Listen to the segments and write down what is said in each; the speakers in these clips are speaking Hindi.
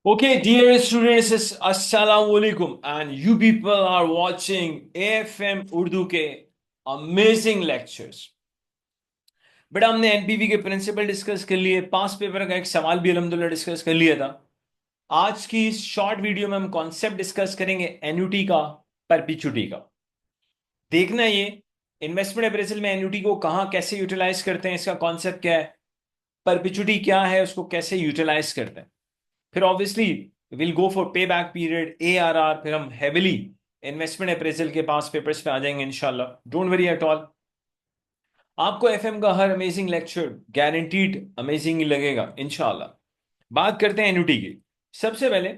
Okay, dear students, Assalamu alaikum, and you people are watching AFM Urdu के amazing lectures. बेटा हमने एनपीवी के प्रिंसिपल डिस्कस कर लिए, पास पेपर का एक सवाल भी अल्हम्दुलिल्लाह डिस्कस कर लिया था। आज की इस शॉर्ट वीडियो में हम कॉन्सेप्ट डिस्कस करेंगे एन्युटी का, परपिचुटी का। देखना ये इन्वेस्टमेंट अप्रेजल में एन्युटी को कहाँ कैसे यूटिलाइज करते हैं, इसका कॉन्सेप्ट क्या है, परपिचुटी क्या है, उसको कैसे यूटिलाइज करते हैं। फिर ऑब्वियसली विल गो फॉर पे बैक पीरियड, ARR, फिर हम हेविली इन्वेस्टमेंट अप्रेजल के पास पेपर्स पे आ जाएंगे इंशाल्लाह। Don't worry at all. आपको एफएम का हर amazing lecture guaranteed amazing he लगेगा इंशाल्लाह। बात करते हैं एन्युटी की। सबसे पहले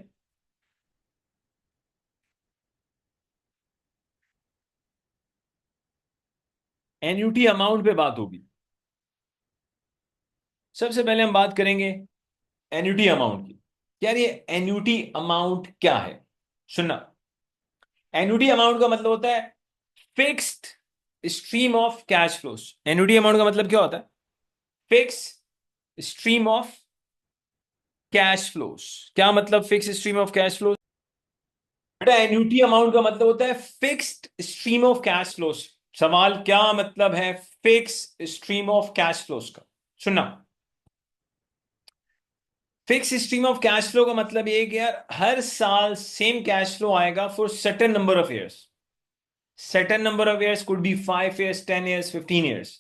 एन्युटी अमाउंट पे बात होगी। सबसे पहले हम बात करेंगे एन्युटी अमाउंट की। यार ये एन्युटी अमाउंट क्या है, सुनना। एन्युटी अमाउंट का मतलब होता है fixed stream of cash flows. Annuity amount का मतलब क्या होता है? Fix stream of cash flows. क्या मतलब fix stream of cash flows? बेटा एन्युटी अमाउंट का मतलब होता है fixed stream of cash flows. सवाल क्या मतलब है fix stream of cash flows का? सुनना, fix stream of cash flow का मतलब ये कि यार हर साल सेम कैश फ्लो आएगा for certain number of years. Certain number of years could be 5 years, 10 years, 15 years,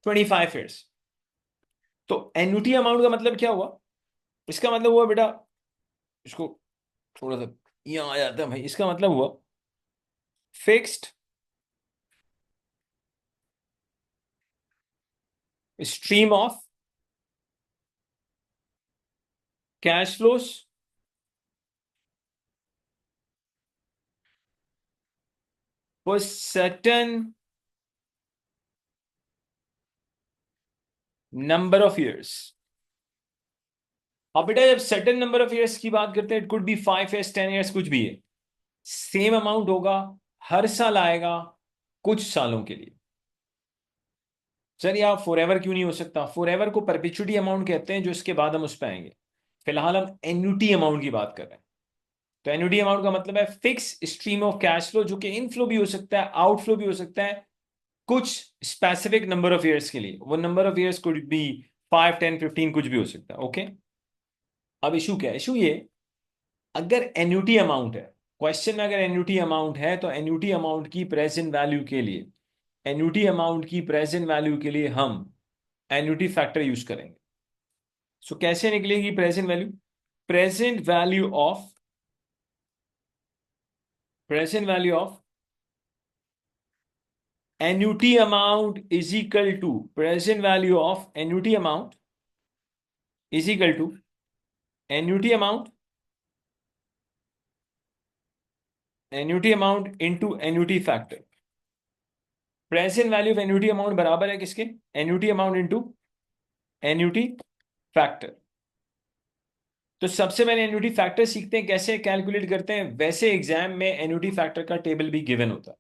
25 years। तो एन्युटी अमाउंट का मतलब क्या हुआ? इसका मतलब हुआ बेटा, इसको थोड़ा सा यहां आ जाता है भाई। इसका मतलब हुआ fixed stream of cash flows for certain number of years. अब बेटा जब सर्टेन नंबर ऑफ ईयर्स की बात करते हैं, it could be 5 years, 10 years, कुछ भी है, सेम अमाउंट होगा, हर साल आएगा, कुछ सालों के लिए। सर यार फॉर एवर क्यों नहीं हो सकता? फॉर एवर को परपेचुटी अमाउंट कहते हैं, जो इसके बाद हम उस पर आएंगे। फिलहाल हम एन्युटी अमाउंट की बात कर रहे हैं। तो एन्युटी अमाउंट का मतलब है fix stream of cash flow, जो कि इनफ्लो भी हो सकता है, आउटफ्लो भी हो सकता है, कुछ स्पेसिफिक नंबर ऑफ ईयर्स के लिए। वो number of years could be 5, 10, 15, कुछ भी हो सकता है। ओके, अब इशू क्या है? इशू ये, अगर एन्युटी अमाउंट है, क्वेश्चन में अगर एन्युटी अमाउंट है, तो एन्युटी अमाउंट की प्रेजेंट वैल्यू के लिए, एन्युटी अमाउंट की प्रेजेंट वैल्यू के लिए हम एन्युटी फैक्टर यूज करेंगे। सो कैसे निकलेगी present value? Present value of, present value of annuity amount is equal to, present value of annuity amount is equal to annuity amount, annuity amount into annuity factor. Present value of annuity amount बराबर है किसके? Annuity amount into annuity factor. तो सबसे पहले एन्युटी फैक्टर सीखते हैं, कैसे कैलकुलेट करते हैं। वैसे एग्जाम में एन्युटी फैक्टर का टेबल भी गिवन होता है,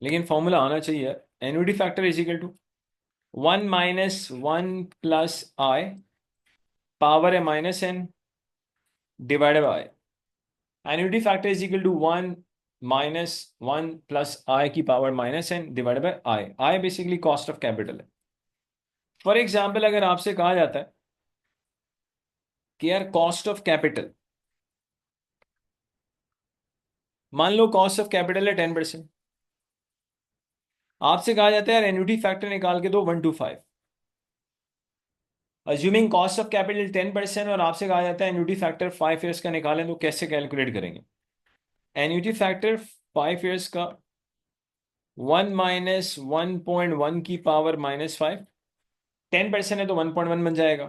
लेकिन फॉर्मूला आना चाहिए। Annuity factor is equal to 1 - 1 + I power है -n divided by, annuity factor is equal to 1 - 1 + I की power -n divided by I. I basically cost of capital है। फॉर एग्जाम्पल अगर आपसे कहा जाता है कि यार कॉस्ट ऑफ कैपिटल, मान लो कॉस्ट ऑफ कैपिटल है 10%, आपसे कहा जाता है यार एन्युटी फैक्टर निकाल के दो 1 to 5। Assuming cost of capital 10% और आपसे कहा जाता है एन्युटी फैक्टर 5 years का निकालें, तो कैसे कैलकुलेट करेंगे? एन्युटी फैक्टर 5 years का 1 - 1.1 की पावर -5, 10% है तो 1.1 बन जाएगा,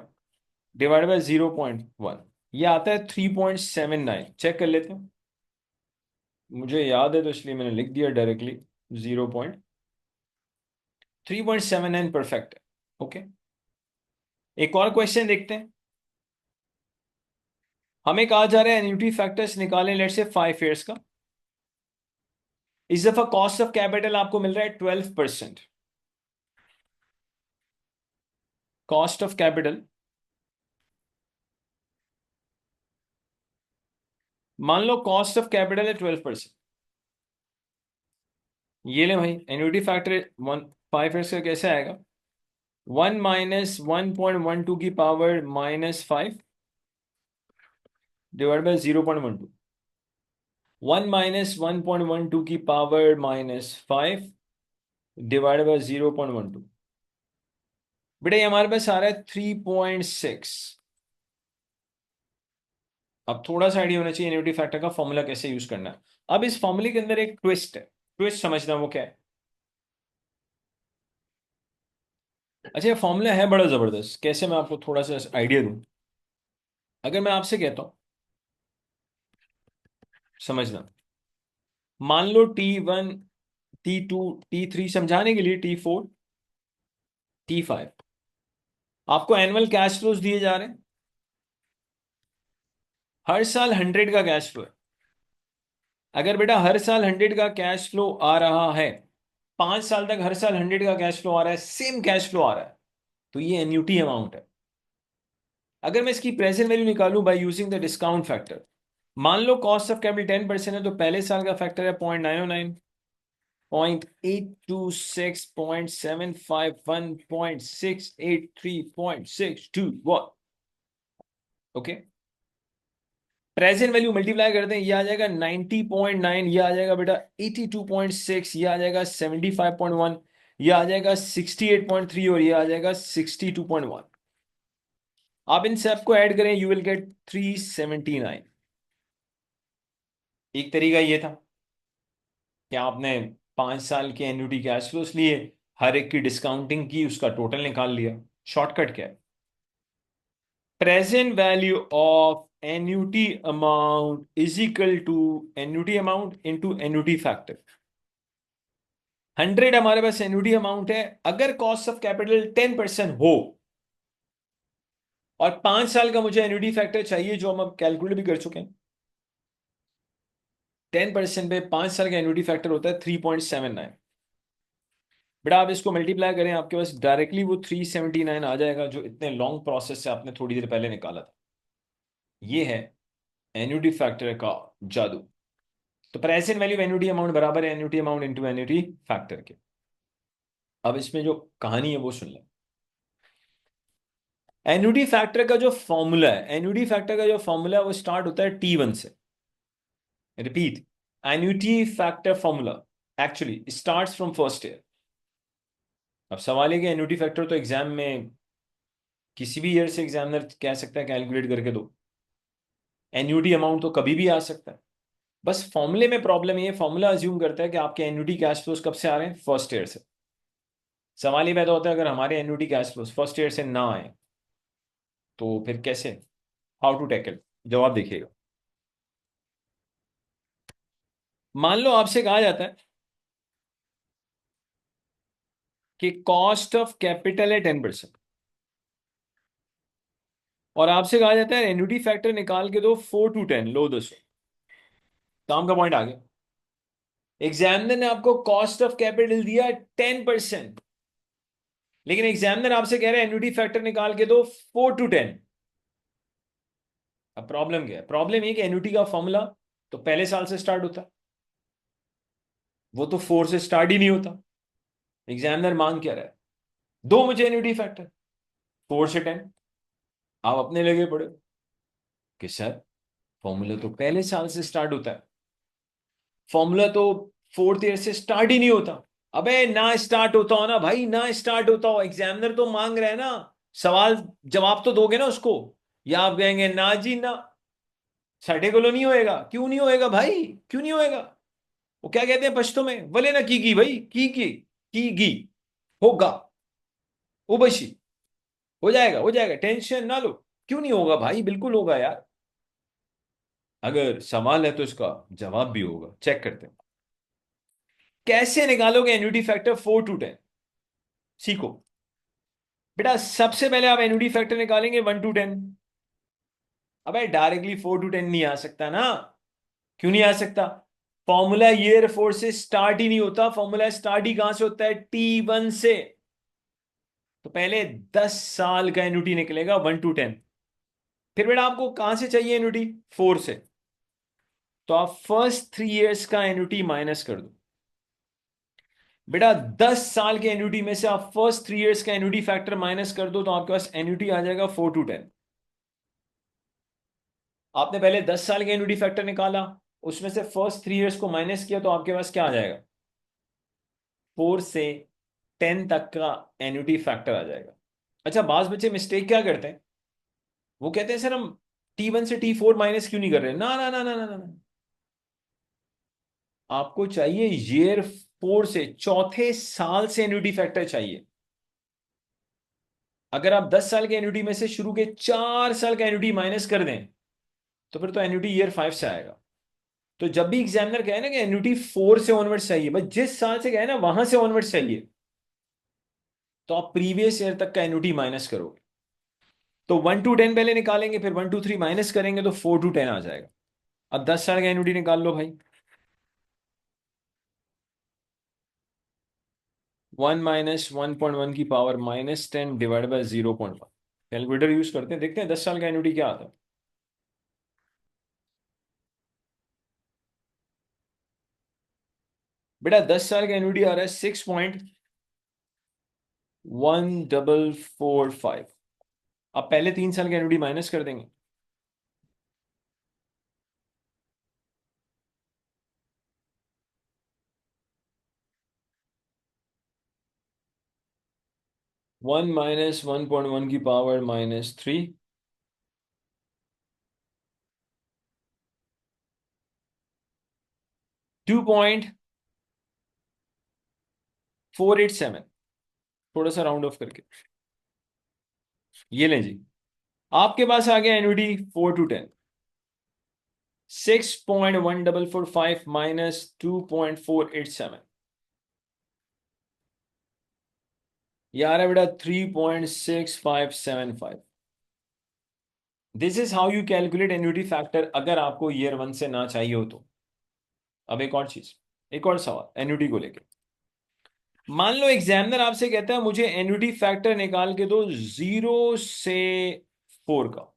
डिवाइड बाय 0.1, ये आता है 3.79। चेक कर लेते हैं, मुझे याद है तो इसलिए मैंने लिख दिया डायरेक्टली। 3.79 परफेक्ट है। ओके, एक और क्वेश्चन देखते हैं। हमें कहा जा रहा है एन्युटी फैक्टर्स निकालें लेट से 5 years का। इस दफा कॉस्ट ऑफ कैपिटल आपको मिल रहा है 12%। कॉस्ट ऑफ कैपिटल मान लो कॉस्ट ऑफ कैपिटल है 12%। ये ले भाई, एन्युटी फैक्टर 5x का कैसे आएगा? 1 - 1.12 की पावर -5 डिवाइड बाय 0.12। 1 - 1.12 की पावर -5 डिवाइड बाय 0.12। बेटा ये हमारे पास आ रहा है 3.6। अब थोड़ा सा आइडिया होना चाहिए एन्युटी फैक्टर का फॉर्मूला कैसे यूज करना है। अब इस फॉर्मूले के अंदर एक ट्विस्ट है, ट्विस्ट समझना वो क्या है। अच्छा, ये फॉर्मूला है बड़ा जबरदस्त, कैसे मैं आपको थोड़ा सा आइडिया दूं। अगर मैं आपसे कहता हूं, समझना, मान लो T1, T2, T3, समझाने के लिए T4, T5, आपको एनुअल कैश फ्लोज दिए जा रहे हैं। हर साल 100 का कैश फ्लो है। अगर बेटा हर साल 100 का कैश फ्लो आ रहा है, 5 साल तक हर साल 100 का कैश फ्लो आ रहा है, सेम कैश फ्लो आ रहा है, तो ये एन्युटी अमाउंट है। अगर मैं इसकी प्रेजेंट वैल्यू निकालूं by using the discount factor, मान लो कॉस्ट ऑफ कैपिटल 10% है, तो पहले साल का फैक्टर है 0.909, 0.826, 0.751, 0.683, 0.621। ओके, प्रेजेंट वैल्यू मल्टीप्लाई करते हैं, ये आ जाएगा 90.9, ये आ जाएगा बेटा 82.6, ये आ जाएगा 75.1, ये आ जाएगा 68.3, और ये आ जाएगा 62.1। आप इन सब को ऐड करें, यू विल गेट 379। एक तरीका ये था कि आपने 5 साल के एन्युटी कैश फ्लोस लिए, हर एक की डिस्काउंटिंग की, उसका टोटल निकाल लिया। शॉर्टकट क्या है? Present value of annuity amount is equal to annuity amount into annuity factor. 100 हमारे पास एन्युटी अमाउंट है, अगर कॉस्ट ऑफ कैपिटल 10% हो और 5 साल का मुझे एन्युटी फैक्टर चाहिए, जो हम अब कैलकुलेट भी कर चुके हैं। 10% पे 5 साल का एन्युटी फैक्टर होता है 3.79। बेटा आप इसको मल्टीप्लाई करें, आपके पास डायरेक्टली वो 379 आ जाएगा, जो इतने लॉन्ग प्रोसेस से आपने थोड़ी देर पहले निकाला था। ये है एन्युटी फैक्टर का जादू। तो प्रेजेंट वैल्यू एन्युटी अमाउंट बराबर है annuity amount into annuity factor के। अब इसमें जो कहानी है वो सुन लें। एन्युटी फैक्टर का जो फॉर्मूला है, एन्युटी फैक्टर का जो फॉर्मूला है वो स्टार्ट होता है T1 से। Repeat, annuity factor formula actually starts from first year. अब सवाल है कि एन्युटी फैक्टर तो एग्जाम में किसी भी ईयर से एग्जामिनर कह सकता है कैलकुलेट करके दो, एन्युटी अमाउंट तो कभी भी आ सकता है। बस फॉर्मूले में प्रॉब्लम ये, फॉर्मूला अज्यूम करता है कि आपके एन्युटी कैश फ्लोज कब से आ रहे हैं? फर्स्ट ईयर से। सवाल ये पैदा होता है, अगर हमारे annuity cash flows first year से ना आए तो फिर कैसे? How to tackle? जवाब देखिएगा। मान लो आपसे कहा जाता है कि कॉस्ट ऑफ कैपिटल है 10%, और आपसे कहा जाता है एन्युटी फैक्टर निकाल के दो 4 to 10, लो दोस्तों, काम का पॉइंट आ गया। एग्जामिनर ने आपको कॉस्ट ऑफ कैपिटल दिया 10%, लेकिन एग्जामिनर आपसे कह रहे हैं एन्युटी फैक्टर निकाल के दो 4 to 10। अब प्रॉब्लम क्या है? प्रॉब्लम ये कि एन्युटी का फॉर्मूला तो पहले साल से स्टार्ट होता है, वो तो 4 से स्टार्ट ही नहीं होता। एग्जामिनर मांग क्या रहा है? दो मुझे एन्युटी फैक्टर 4 से 10। आप अपने लगे पड़े हो कि सर फॉर्मूला तो पहले साल से स्टार्ट होता है, फॉर्मूला तो फोर्थ ईयर से स्टार्ट ही नहीं होता। अबे ना स्टार्ट होता हो ना भाई, ना स्टार्ट होता हो, एग्जामिनर तो मांग रहे हैं ना, सवाल जवाब तो दोगे ना उसको। या आप कहेंगे ना जी ना, साढ़े को नहीं होएगा? क्यों नहीं होएगा भाई, क्यों नहीं होएगा? वो क्या कहते हैं पश्तो में, वले ना की भाई, की गी होगा, उबशी, हो जाएगा, टेंशन ना लो। क्यों नहीं होगा भाई, बिल्कुल होगा यार। अगर सवाल है तो इसका जवाब भी होगा, चेक करते हैं। कैसे निकालोगे एन्युटी फैक्टर 4 to 10? सीखो बेटा, सबसे पहले आप एन्युटी फैक्टर निकालेंगे 1 to 10। अबे डायरेक्टली 4 to 10 नहीं आ सकता ना। क्यों नहीं आ सकता? फॉर्मूला ईयर 4 से स्टार्ट ही नहीं होता, फॉर्मूला स्टार्ट ही कहां से होता है? T1 से। तो पहले 10 साल का एन्युटी निकलेगा 1 to 10। फिर बेटा आपको कहां से चाहिए एन्युटी? 4 से। तो आप फर्स्ट 3 इयर्स का एन्युटी माइनस कर दो। बेटा 10 साल के एन्युटी में से आप फर्स्ट 3 इयर्स का एन्युटी फैक्टर माइनस कर दो तो आपके पास एन्युटी आ जाएगा 4 to 10। आपने पहले 10 साल के एन्युटी फैक्टर निकाला, उसमें से फर्स्ट 3 इयर्स को माइनस किया तो आपके पास क्या आ जाएगा, 4 से 10 तक का एन्युटी फैक्टर आ जाएगा। अच्छा, बाज बच्चे मिस्टेक क्या करते हैं, वो कहते हैं सर हम T1 से T4 माइनस क्यों नहीं कर रहे। ना ना ना ना ना ना, आपको चाहिए ईयर 4 से, चौथे साल से एन्युटी फैक्टर चाहिए। अगर आप 10 साल के एन्युटी में से शुरू के 4 साल का एन्युटी माइनस कर दें तो फिर तो एन्युटी ईयर 5 से आएगा। तो जब भी एग्जामिनर कहे ना कि एन्युटी 4 से ऑनवर्ड्स चाहिए, बस जिस साल से कहे ना वहां से ऑनवर्ड्स चाहिए, तो आप प्रीवियस ईयर तक का एन्युटी माइनस करोगे। तो 1 to 10 पहले निकालेंगे, फिर 1 to 3 माइनस करेंगे तो 4 to 10 आ जाएगा। अब 10 साल का एन्युटी निकाल लो भाई। 1 - 1.1 की power -10 divide by 0.1। Calculator use करते हैं, देखते हैं 10 साल का एन्युटी क्या आता है। बेटा 10 साल का एन्युटी आ रहा है 6.1445। अब पहले 3 साल का एन्युटी माइनस कर देंगे। 1 - 1.1 की पावर -3, 2.487, थोड़ा सा राउंड ऑफ करके ये लें जी। आपके पास आ गया एन्युटी 4 to 10। 6.1445 -2.487, यार है बेटा 3.6575। This is how you calculate annuity factor अगर आपको ईयर 1 से ना चाहिए हो तो। अब एक और चीज, एक और सवाल एन्युटी को लेकर। मान लो एग्जामिनर आपसे कहता है मुझे एन्युटी फैक्टर निकाल के दो 0 से 4 का।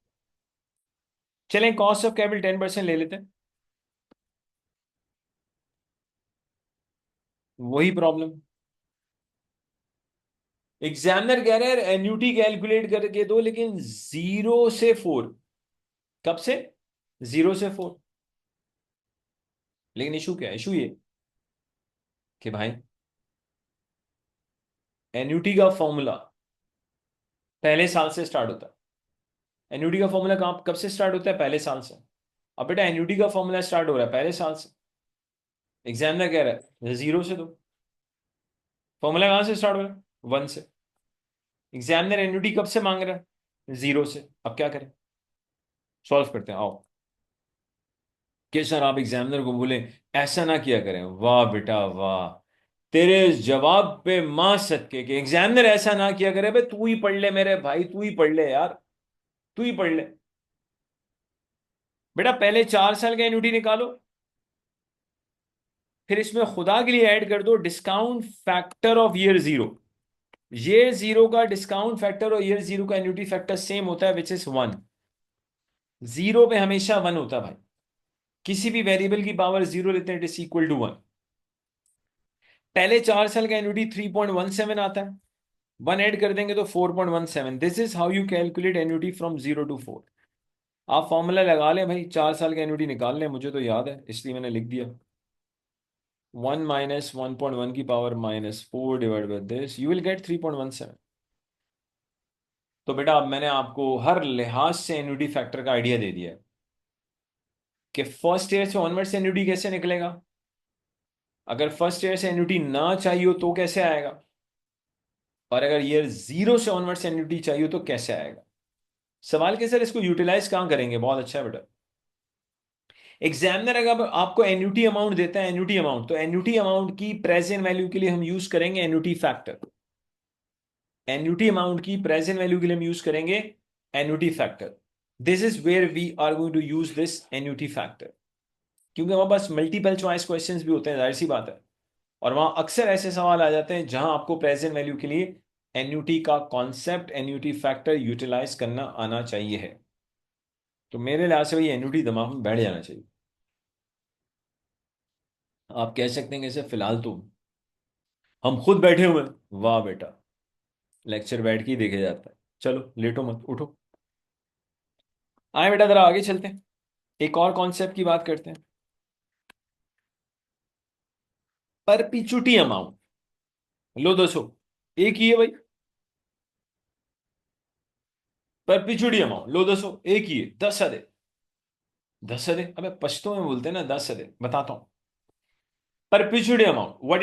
चलें कॉस्ट ऑफ कैपिटल 10% ले लेते हैं। वही प्रॉब्लम, एग्जामिनर कह रहे हैं एन्युटी कैलकुलेट करके दो लेकिन 0 से 4। कब से, 0 से 4। लेकिन इशू क्या है, इशू ये कि भाई एन्युटी का फॉर्मूला पहले साल से स्टार्ट होता है। एन्युटी का फॉर्मूला कब से स्टार्ट होता है, पहले साल से। अब बेटा एन्युटी का फॉर्मूला स्टार्ट हो रहा है पहले साल से, एग्जामिनर कह रहा है 0 से दो। फॉर्मूला कहां से स्टार्ट हो रहा है, 1 से। एग्जामिनर एन्युटी कब से मांग रहा है, 0 से। अब क्या करें, सॉल्व करते हैं आओ। कि सर आप एग्जामिनर को बोले ऐसा ना किया करें, वाह बेटा वाह, तेरे इस जवाब पे मां सदके कि एग्जामिनर ऐसा ना किया करे। बे तू ही पढ़ ले मेरे भाई, तू ही पढ़ ले यार, तू ही पढ़ ले। बेटा पहले 4 साल का एन्युटी निकालो, फिर इसमें खुदा के लिए ऐड कर दो discount factor of year 0। Year 0 का डिस्काउंट फैक्टर और ईयर 0 का एन्युटी फैक्टर सेम होता है, विच इज 1। 0 पे हमेशा 1 होता है भाई, किसी भी वेरिएबल की पावर 0 लेते हैं इट इज इक्वल टू 1। पहले 4 साल का एन्युटी 3.17 आता है, 1 ऐड कर देंगे तो 4.17। This is how you calculate annuity from 0 to 4। आप फॉर्मूला लगा लें भाई, 4 साल का एन्युटी निकाल लें, मुझे तो याद है इसलिए मैंने लिख दिया। 1 - 1.1 की power -4 divide by this, you will get 3.17। तो बेटा अब मैंने आपको हर लिहाज से एन्युटी फैक्टर का आइडिया दे दिया है कि फर्स्ट ईयर से ऑनवर्ड से एन्युटी कैसे निकलेगा, अगर फर्स्ट ईयर से एन्युटी ना चाहिए हो तो कैसे आएगा, और अगर ईयर 0 से ऑनवर्ड से एन्युटी चाहिए हो तो कैसे आएगा। सवाल के सर इसको यूटिलाइज कहां करेंगे, बहुत अच्छा है बेटा। एग्जामिनर अगर आपको एन्युटी अमाउंट देता है, एन्युटी अमाउंट, तो एन्युटी अमाउंट की प्रेजेंट वैल्यू के लिए हम यूज करेंगे एन्युटी फैक्टर। एन्युटी अमाउंट की प्रेजेंट वैल्यू के लिए हम यूज करेंगे annuity factor. This is where we are going to use this annuity factor, क्योंकि हमारे पास मल्टीपल चॉइस क्वेश्चंस भी होते हैं, जाहिर सी बात है, और वहां अक्सर ऐसे सवाल आ जाते हैं जहां आपको प्रेजेंट वैल्यू के लिए एन्युटी का कॉन्सेप्ट, एन्युटी फैक्टर यूटिलाइज करना आना चाहिए है। तो मेरे लिहाज से भाई एन्युटी दिमाग में बैठ जाना चाहिए। आप कह सकते हैं कि इसे फिलहाल तो हम खुद बैठे हुए हैं। वाह बेटा, लेक्चर बैठ के ही देखे जाता है। चलो लेटो मत, उठो। आए बेटा, जरा आगे चलते हैं, एक और कॉन्सेप्ट की बात करते हैं। परपीचुटी अमाउंट। लो दोस्तों, एक ही है भाई। परपीचुटी अमाउंट लो दोस्तों, एक ही है, 10 अदे। 10 अदे, अबे पश्तो में बोलते हैं ना 10 अदे, बताता हूं। परपीचुटी अमाउंट, व्हाट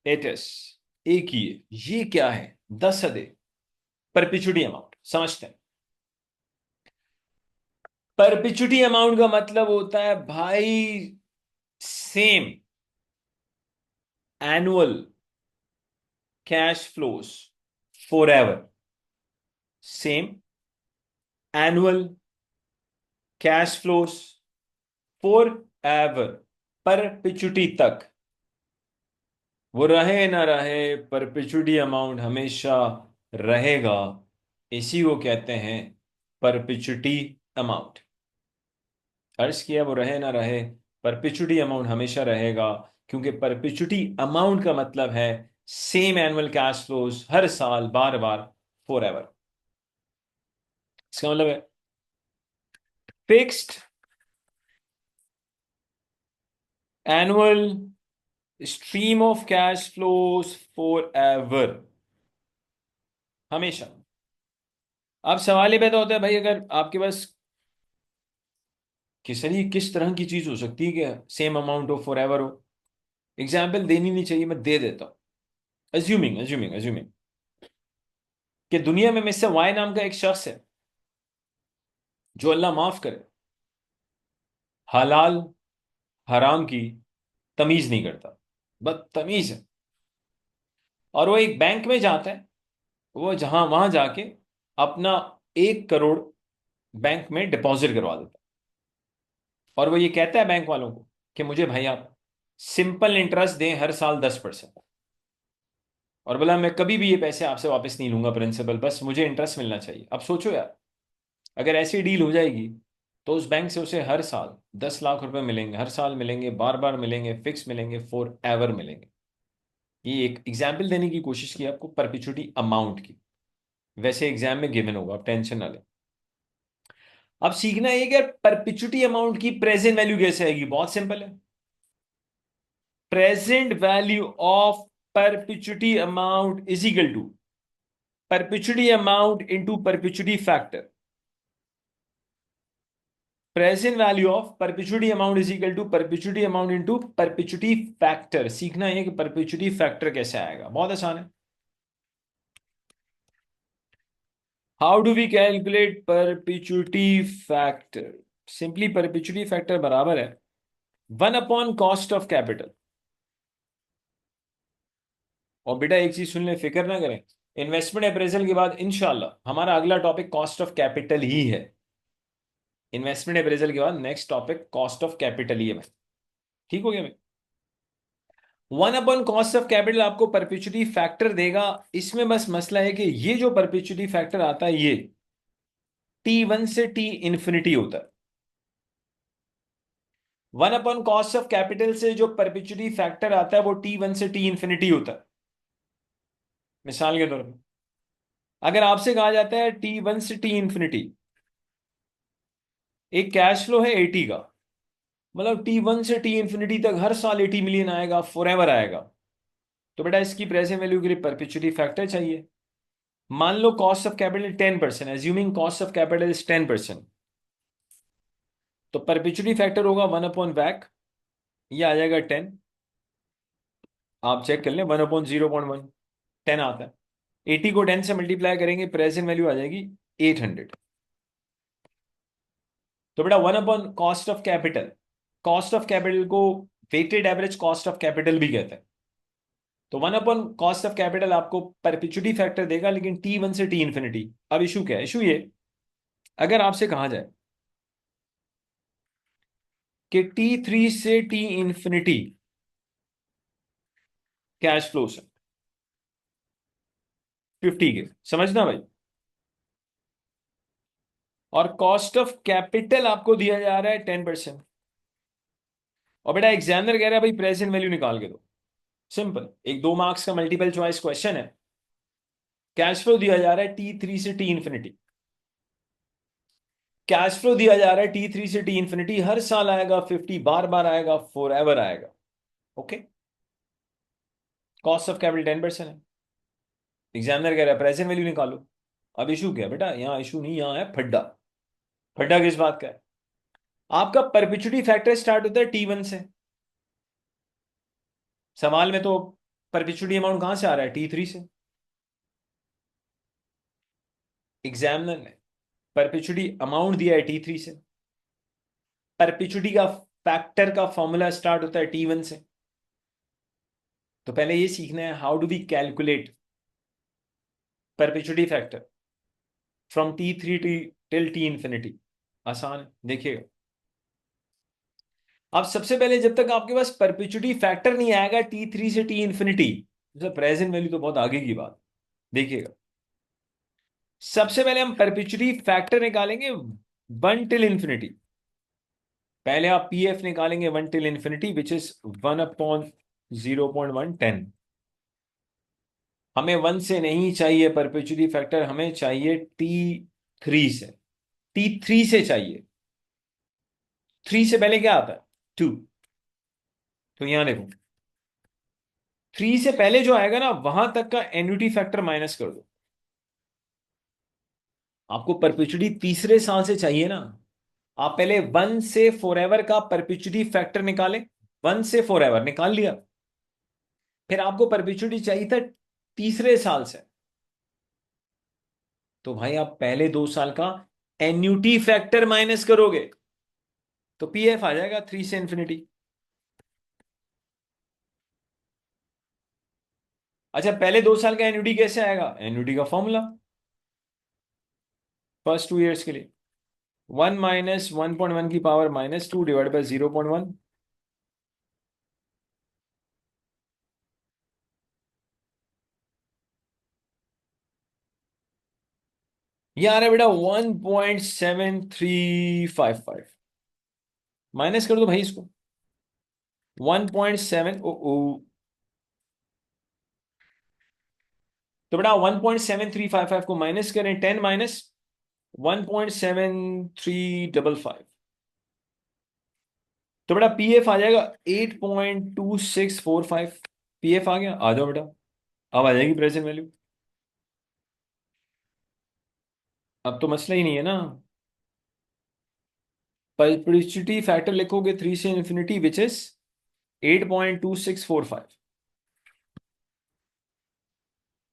इट इज, एक ही है। ये क्या है? 10 अदे परपीचुटी अमाउंट, समझते हैं। परपीचुटी अमाउंट का मतलब होता है भाई, same annual cash flows for ever. Same annual cash flows for ever, perpetuity तक। वो रहे ना रहे, परपेचुटी अमाउंट हमेशा रहेगा। इसी को कहते हैं परपेचुटी अमाउंट। अर्ज किया, वो रहे ना रहे, परपेचुटी अमाउंट हमेशा रहेगा, क्योंकि परपेचुटी अमाउंट का मतलब है सेम एनुअल कैश फ्लोज, हर साल, बार बार, फॉर एवर। इसका मतलब है fixed annual stream of cash flows for ever, हमेशा। अब सवाल ये पैदा होता है भाई, अगर आपके पास किस तरह की चीज हो सकती है कि सेम अमाउंट हो, फॉर एवर हो। एग्जाम्पल देनी नहीं चाहिए, मैं दे देता हूं। अज्यूमिंग कि दुनिया में मिस्टर वाई नाम का एक शख्स है, जो अल्लाह माफ करे, हलाल हराम की तमीज नहीं करता, बदतमीज है। और वो एक बैंक में जाता है, वो जहां वहां जाके अपना 1 करोड़ बैंक में डिपॉजिट करवा देता है। और वो ये कहता है बैंक वालों को कि मुझे भाई आप सिंपल इंटरेस्ट दें हर साल 10%। और बोला मैं कभी भी ये पैसे आपसे वापस नहीं लूंगा प्रिंसिपल, बस मुझे इंटरेस्ट मिलना चाहिए। अब सोचो यार, अगर ऐसी डील हो जाएगी, तो उस बैंक से उसे हर साल 10 लाख रुपए मिलेंगे, हर साल मिलेंगे, बार बार मिलेंगे, फिक्स मिलेंगे, फॉर एवर मिलेंगे। ये एक एग्जाम्पल देने की कोशिश की आपको परपिचुटी अमाउंट की। वैसे एग्जाम में गिवन होगा, आप टेंशन ना लें। अब सीखना है कि परपिचुटी अमाउंट की प्रेजेंट वैल्यू कैसे आएगी। बहुत सिंपल है। Present value of perpetuity amount is equal to perpetuity amount into perpetuity factor. Present value of perpetuity amount is equal to perpetuity amount into perpetuity factor. सीखना है कि perpetuity factor कैसे आएगा, बहुत आसान है। How do we calculate perpetuity factor? Simply perpetuity factor बराबर है 1 upon cost of capital। और बेटा एक चीज सुन ले, फिक्र ना करें, इन्वेस्टमेंट अप्रेजल के बाद इंशाल्लाह हमारा अगला टॉपिक कॉस्ट ऑफ कैपिटल ही है। इन्वेस्टमेंट अप्रेजल के बाद next topic cost of capital ही है भाई। ठीक हो गया भाई? 1 अपॉन कॉस्ट ऑफ कैपिटल आपको परपेचुटी फैक्टर देगा। इसमें बस मसला है कि ये जो परपेचुटी फैक्टर आता है, ये T1 से T इंफिनिटी होता है। 1 अपॉन कॉस्ट ऑफ कैपिटल से जो परपेचुटी फैक्टर आता है, वो T1 से T इंफिनिटी होता है। मिसाल के तौर पर, अगर आपसे कहा जाता है T1 से T इंफिनिटी एक कैश फ्लो है 80 का, मतलब T1 से T इंफिनिटी तक हर साल 80 मिलियन आएगा, फॉर एवर आएगा, तो बेटा इसकी प्रेजेंट वैल्यू के लिए परपेचुटी फैक्टर चाहिए। मान low cost of capital 10%, assuming cost of capital is 10%, तो परपेचुटी फैक्टर होगा 1 अपॉन वैक, ये आ जाएगा 10। आप चेक कर लें, 1 अपॉन 0.1, 10 आता है। 80 को 10 से मल्टीप्लाई करेंगे, प्रेजेंट वैल्यू आ जाएगी 800। तो बेटा 1 upon cost of capital, cost of capital को weighted average cost of capital भी कहते हैं। तो 1 अपॉन कॉस्ट ऑफ कैपिटल आपको परपेचुटी फैक्टर देगा, लेकिन T1 से T इंफिनिटी। अब इशू क्या है? इशू ये, अगर आपसे कहा जाए कि T3 से T इंफिनिटी कैश फ्लो से 50 के, समझना भाई, और कॉस्ट ऑफ कैपिटल आपको दिया जा रहा है 10%, और बेटा एग्जामिनर कह रहा है भाई प्रेजेंट वैल्यू निकाल के दो। सिंपल, एक 2 मार्क्स का मल्टीपल चॉइस क्वेश्चन है। कैश फ्लो दिया जा रहा है T3 से T इंफिनिटी। कैश फ्लो दिया जा रहा है T3 से T इंफिनिटी, हर साल आएगा 50, बार बार आएगा, फॉर एवर आएगा। ओके, कॉस्ट ऑफ कैपिटल 10% है। एग्जामिनर कह रहा है प्रेजेंट वैल्यू निकालो। अब इशू क्या है बेटा, यहाँ इशू नहीं, यहाँ है फड्डा। फड्डा किस बात का है? आपका परपेचुइटी फैक्टर स्टार्ट होता है T1 से। सवाल में तो परपेचुइटी अमाउंट कहां से आ रहा है? T3 से। एग्जामिनर ने परपेचुइटी अमाउंट दिया है T3 से। परपेचुइटी का फैक्टर का फॉर्मूला स्टार्ट होता है T1 से। तो पहले ये सीखना है how do we calculate perpetuity factor from T3 till T infinity. आसान है, देखिएगा। अब सबसे पहले जब तक आपके पास परपेचुइटी फैक्टर नहीं आएगा T3 से T इंफिनिटी, प्रेजेंट वैल्यू तो बहुत आगे की बात। देखिएगा, सबसे पहले हम परपेचुइटी फैक्टर निकालेंगे 1 टिल इंफिनिटी। पहले आप PF निकालेंगे 1 टिल इंफिनिटी विच इज 1/0.110। हमें 1 से नहीं चाहिए परपेचुइटी फैक्टर, हमें चाहिए T3 से। T3 से चाहिए। 3 से पहले क्या आता है? 2। तो यहां देखो, 3 से पहले जो आएगा ना, वहां तक का एन्युटी फैक्टर माइनस कर दो। आपको परपेचुइटी तीसरे साल से चाहिए ना। आप पहले 1 से फॉरएवर का परपेचुइटी फैक्टर निकाले। 1 से फॉरएवर निकाल लिया, फिर आपको परपेचुइटी चाहिए था तीसरे साल से। तो भाई आप पहले 2 साल का एन्युटी फैक्टर माइनस करोगे, तो PF आ जाएगा 3 से इंफिनिटी। अच्छा, पहले 2 साल का एन्युटी कैसे आएगा? एन्युटी का फॉर्मूला फर्स्ट 2 ईयर्स के लिए 1 माइनस 1.1 की पावर -2 डिवाइड बाय 0.1। ये आ रहा है बेटा 1.7355। माइनस कर दो भाई इसको। 1.7, ओ तो बेटा 1.7355 को माइनस करें, 10 माइनस 1.7355। तो बेटा PF आ जाएगा 8.2645। PF आ गया, आ जाओ बेटा। अब आ जाएगी प्रेजेंट वैल्यू। अब तो मसला ही नहीं है ना। परप्लेक्सिटी फैक्टर लिखोगे 3 से इंफिनिटी विच इज 8.2645।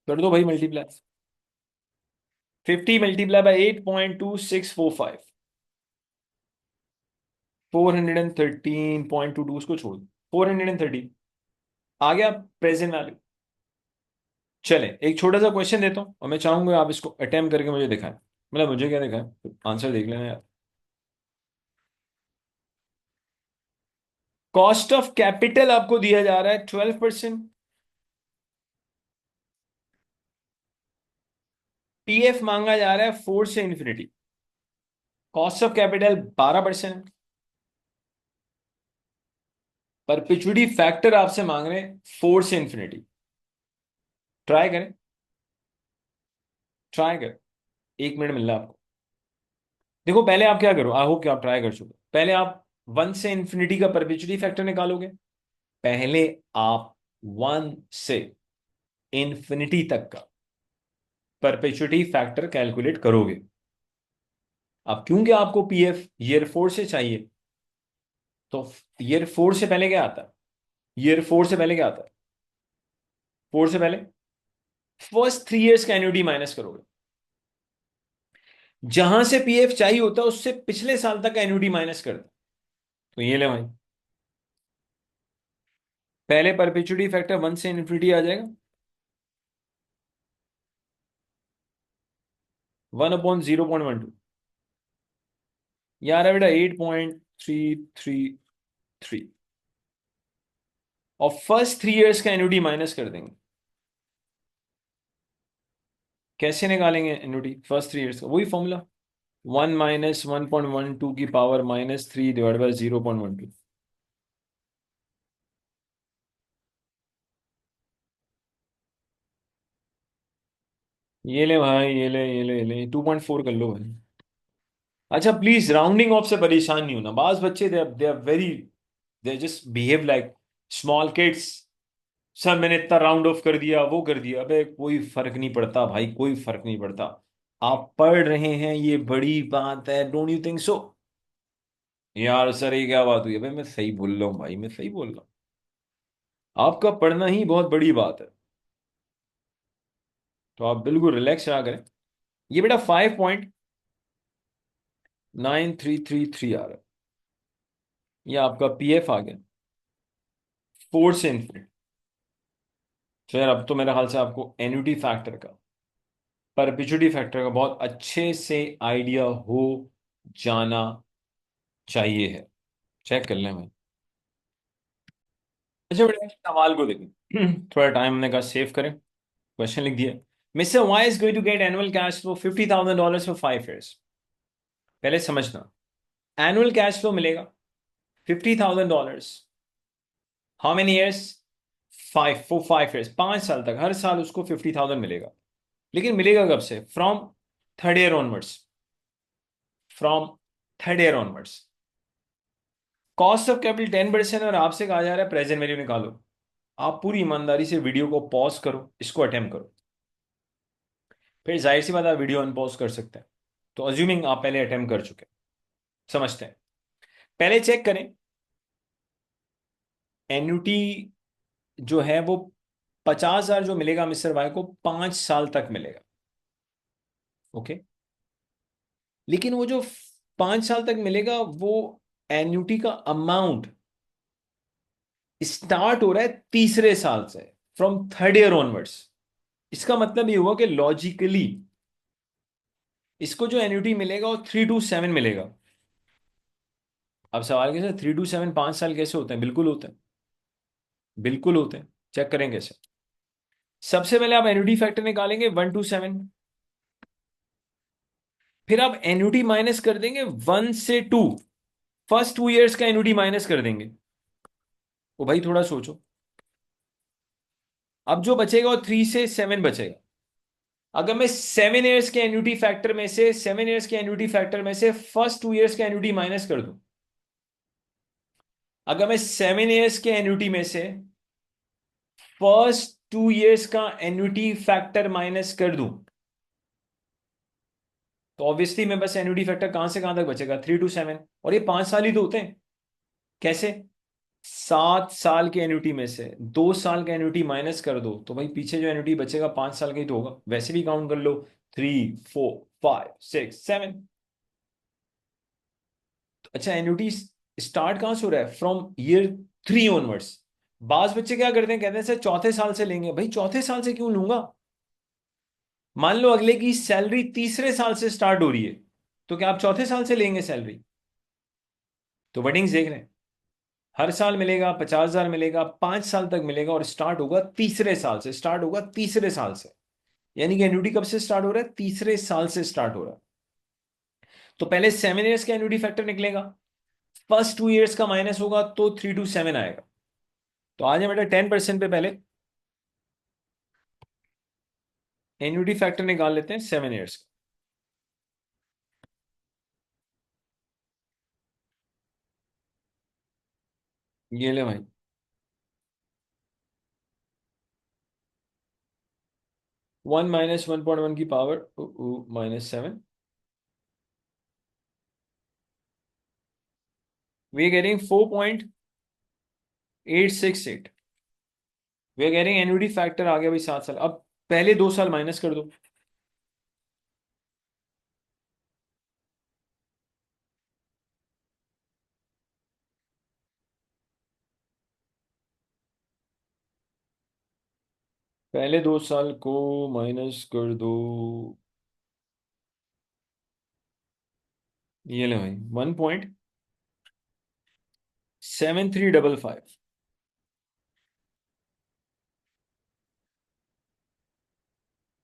कर दो भाई मल्टीप्लाई। 50 multiply by 8.2645, 413.22। उसको छोड़ दो, 413 आ गया प्रेजेंट वैल्यू। चले, एक छोटा सा क्वेश्चन देता हूं और मैं चाहूंगा आप इसको अटेम्प्ट करके मुझे दिखाएं। मतलब मुझे क्या दिखाएं, आंसर देख लेना यार। कॉस्ट ऑफ कैपिटल आपको दिया जा रहा है 12%। PF मांगा जा रहा है 4 से infinity. Cost of capital 12%। Perpetuity factor आपसे मांग रहे हैं 4 से इंफिनिटी। ट्राई करें, ट्राई करें। 1 मिनट मिल रहा है आपको। देखो पहले आप क्या करो, आई होप कि आप ट्राई कर चुके। पहले आप 1 से इंफिनिटी का परपेचुइटी फैक्टर निकालोगे। पहले आप 1 से इंफिनिटी तक का परपेचुइटी फैक्टर कैलकुलेट करोगे। अब क्योंकि आपको PF ईयर 4 से चाहिए, तो ईयर 4 से पहले क्या आता है? ईयर 4 से पहले क्या आता है? 4 से पहले फर्स्ट 3 ईयर्स का एन्युटी माइनस करोगे। जहां से PF चाहिए होता है उससे पिछले साल तक का एन्युटी माइनस कर दो। तो ये ले भाई, पहले परपेचुइटी फैक्टर 1 से इन्फिनिटी आ जाएगा 1/0.12। यार है बेटा 8.333। और फर्स्ट 3 ईयर्स का एन्युटी माइनस कर देंगे। कैसे निकालेंगे एन्युटी फर्स्ट 3 ईयर्स का? वही फॉर्मूला, 1 माइनस 1.12 की पावर -3 डिवाइड बाय 0.12। ये ले भाई, ये ले 2.4 कर लो भाई। अच्छा प्लीज, राउंडिंग ऑफ से परेशान नहीं होना। बाज बच्चे they are very, they just behave like small kids. Sir मैंने इतना राउंड ऑफ कर दिया, वो कर दिया। अबे कोई फर्क नहीं पड़ता भाई, कोई फर्क नहीं पड़ता। आप पढ़ रहे हैं, ये बड़ी बात है, डोंट यू थिंक सो? यार सर ये क्या बात हुई? भाई मैं सही बोल रहा हूँ भाई, मैं सही बोल रहा हूँ। आपका पढ़ना ही बहुत बड़ी बात है, तो आप बिल्कुल रिलैक्स रहा करें। ये बेटा 5.9333 आ रहा है। ये आपका पीएफ आ गया, फोर्स इन्फिनिट। फिर अब तो मेरे ख्याल से आपको एन्युटी फैक्टर का, परपेचुइटी फैक्टर का बहुत अच्छे से आइडिया हो जाना चाहिए है। चेक कर लें भाई। अच्छा बेटा सवाल को देखें। थोड़ा टाइम हमने कहा सेव करें। क्वेश्चन लिख दिया। Mister Y is going to get annual cash flow $50,000 for 5 years। पहले समझना, एनुअल कैश फ्लो मिलेगा $50,000। How many years? 5, for 5 years, 5 साल तक हर साल उसको 50,000 मिलेगा। लेकिन मिलेगा कब से? From third year onwards. From third year onwards. Cost of capital 10% और आपसे कहा जा रहा है प्रेजेंट वैल्यू निकालो। आप पूरी ईमानदारी से वीडियो को पॉज करो, इसको अटेम्प्ट करो। फिर जाहिर सी बात, आप वीडियो अनपॉज कर सकते हैं। तो अज्यूमिंग आप पहले अटेम्प्ट कर चुके हैं, समझते हैं। पहले चेक करें, एन्युटी जो है वो 50,000 जो मिलेगा मिस्टर वाई को 5 साल तक मिलेगा। ओके। लेकिन वो जो 5 साल तक मिलेगा, वो एन्युटी का अमाउंट स्टार्ट हो रहा है तीसरे साल से, फ्रॉम थर्ड ईयर ऑनवर्ड्स। इसका मतलब ये हुआ कि लॉजिकली इसको जो एन्युटी मिलेगा वो 3 to 7 मिलेगा। अब सवाल कैसे, 3 to 7 5 साल कैसे होते हैं? बिल्कुल होते हैं, बिल्कुल होते हैं। चेक करें कैसे। सबसे पहले आप एन्युटी फैक्टर निकालेंगे 1 to 7। फिर आप एन्युटी माइनस कर देंगे 1 से 2। फर्स्ट 2 years का एन्युटी माइनस कर देंगे। ओ भाई थोड़ा सोचो। अब जो बचेगा वो 3 से 7 बचेगा। अगर मैं 7 years के एन्युटी फैक्टर में से 7 years के एन्युटी फैक्टर में से फर्स्ट 2 years का एन्युटी माइनस कर दूं, अगर मैं 7 years के एन्युटी में से फर्स्ट 2 years का एन्युटी फैक्टर माइनस कर दूं, तो ऑब्वियसली मैं बस एन्युटी फैक्टर कहां से कहां तक बचेगा? 3 to 7। और ये 5 साल ही तो होते हैं। कैसे? 7 साल के एन्युटी में से 2 साल का एन्युटी माइनस कर दो, तो भाई पीछे जो एन्युटी बचेगा 5 साल का ही तो होगा। वैसे भी काउंट कर लो, 3, 4, 5, 6, 7। अच्छा एन्युटी स्टार्ट कहां से हो रहा है? From year 3 onwards. बाज बच्चे क्या करते हैं, कहते हैं सर चौथे साल से लेंगे। भाई चौथे साल से क्यों लूंगा? मान लो अगले की सैलरी तीसरे साल से स्टार्ट हो रही है, तो क्या आप चौथे साल से लेंगे सैलरी? तो वर्डिंग्स देख रहे हैं। हर साल मिलेगा, 50,000 मिलेगा, 5 साल तक मिलेगा, और स्टार्ट होगा तीसरे साल से। स्टार्ट होगा तीसरे साल से, यानी कि एन्युटी कब से स्टार्ट हो रहा है? तीसरे साल से स्टार्ट हो रहा है। तो पहले 7 years का एन्युटी फैक्टर निकलेगा, फर्स्ट 2 years का माइनस होगा, तो 3 to 7 आएगा। तो आ जाए बेटा 10% पे पहले एन्युटी फैक्टर निकाल लेते हैं 7 years का। ये ले भाई, 1 - 1.1 की power -7। We are getting 4.868। We are getting annuity factor आ गया भाई 7 साल। अब पहले 2 साल माइनस कर दो। पहले 2 साल को माइनस कर दो। ये ले भाई, 1.7355।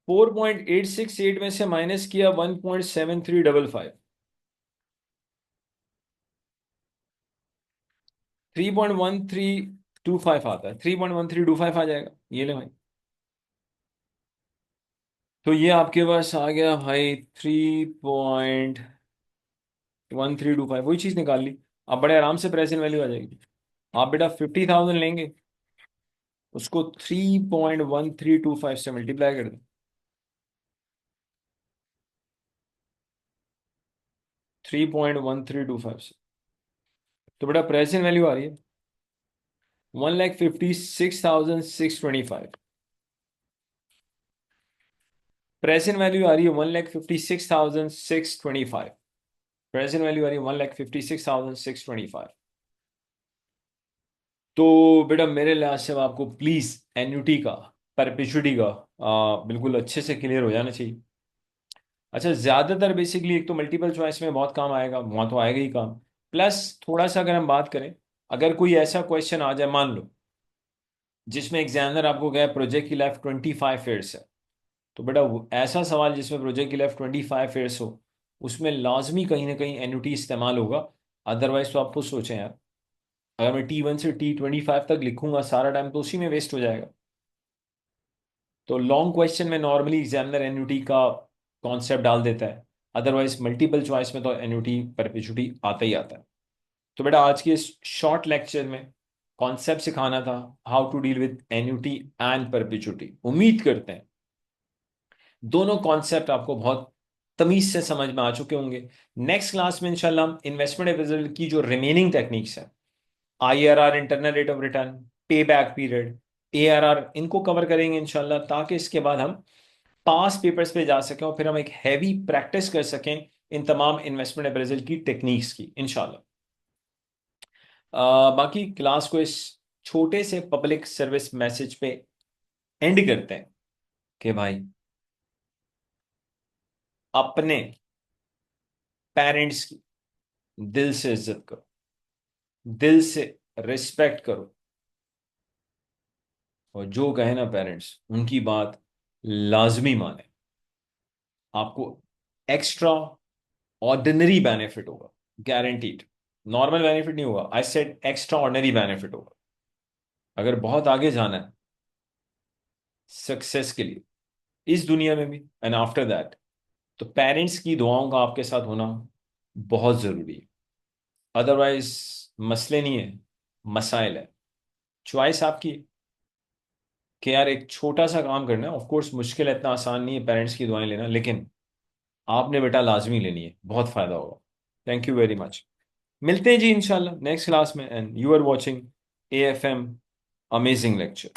4.868 में से माइनस किया 1.7355। 3.1325 आता है, 3.1325 आ जाएगा। ये ले भाई। तो ये आपके पास आ गया भाई 3.1325, वही चीज निकाल ली। अब बड़े आराम से प्रेजेंट वैल्यू आ जाएगी। आप बेटा 50,000 लेंगे, उसको 3.1325 से मल्टीप्लाई कर दें। 3.1325 से, तो बेटा प्रेजेंट वैल्यू आ रही है 1,56,625। प्रेजेंट वैल्यू आ रही है 1,56,625। प्रेजेंट वैल्यू आ रही है 1,56,625। तो बेटा मेरे लिहाज से अब आपको प्लीज एन्युटी का, परपेचुटी का बिल्कुल अच्छे से क्लियर हो जाना चाहिए। अच्छा, ज्यादातर बेसिकली एक तो मल्टीपल चॉइस में बहुत काम आएगा, वहां तो आएगा ही काम। प्लस थोड़ा सा अगर हम बात करें, अगर कोई ऐसा क्वेश्चन आ जाए मान लो जिसमें एग्जामिनर आपको कहे प्रोजेक्ट की लाइफ 25 ईयर्स है, तो बेटा ऐसा सवाल जिसमें प्रोजेक्ट की लाइफ 25 ईयर्स हो, उसमें लाजमी कहीं ना कहीं एन्युटी इस्तेमाल होगा। अदरवाइज तो आप खुद सोचें यार, अगर मैं T1 से T25 तक लिखूंगा सारा टाइम तो उसी में वेस्ट हो जाएगा। तो लॉन्ग क्वेश्चन में नॉर्मली एग्जामिनर एन्युटी का कॉन्सेप्ट डाल देता है, अदरवाइज मल्टीपल चॉइस में तो एन्युटी परपेचुटी आता ही आता है। तो बेटा आज के इस शॉर्ट लेक्चर में कॉन्सेप्ट सिखाना था, how to deal with annuity and perpetuity. उम्मीद करते हैं दोनों कॉन्सेप्ट आपको बहुत तमीज से समझ में आ चुके होंगे। नेक्स्ट क्लास में इंशाल्लाह हम इन्वेस्टमेंट अप्रेजल की जो रिमेनिंग टेक्निक्स है, IRR, internal rate of return, पे बैक पीरियड, ARR, इनको कवर करेंगे इंशाल्लाह, ताकि इसके बाद हम पास पेपर्स पे जा सकें और फिर हम एक हैवी प्रैक्टिस कर सकें इन तमाम इन्वेस्टमेंट अप्रेजल की टेक्निक्स की इंशाल्लाह। बाकी क्लास को इस छोटे से पब्लिक सर्विस मैसेज पे एंड करते हैं कि भाई अपने पेरेंट्स की दिल से इज्जत करो, दिल से रिस्पेक्ट करो, और जो कहे ना पेरेंट्स उनकी बात लाजमी माने। आपको एक्स्ट्रा ऑर्डिनरी बेनिफिट होगा, गारंटीड। नॉर्मल बेनिफिट नहीं होगा, I said extra ordinary benefit होगा। अगर बहुत आगे जाना है सक्सेस के लिए, इस दुनिया में भी एंड आफ्टर दैट, तो पेरेंट्स की दुआओं का आपके साथ होना बहुत जरूरी है। अदरवाइज मसले नहीं है, मसाइल है। चॉइस आपकी है कि यार एक छोटा सा काम करना है, ऑफ कोर्स मुश्किल है, इतना आसान नहीं है पेरेंट्स की दुआएं लेना, लेकिन आपने बेटा लाजमी लेनी है, बहुत फायदा होगा। Thank you very much. मिलते हैं जी इंशाल्लाह नेक्स्ट क्लास में, and you are watching AFM amazing lecture.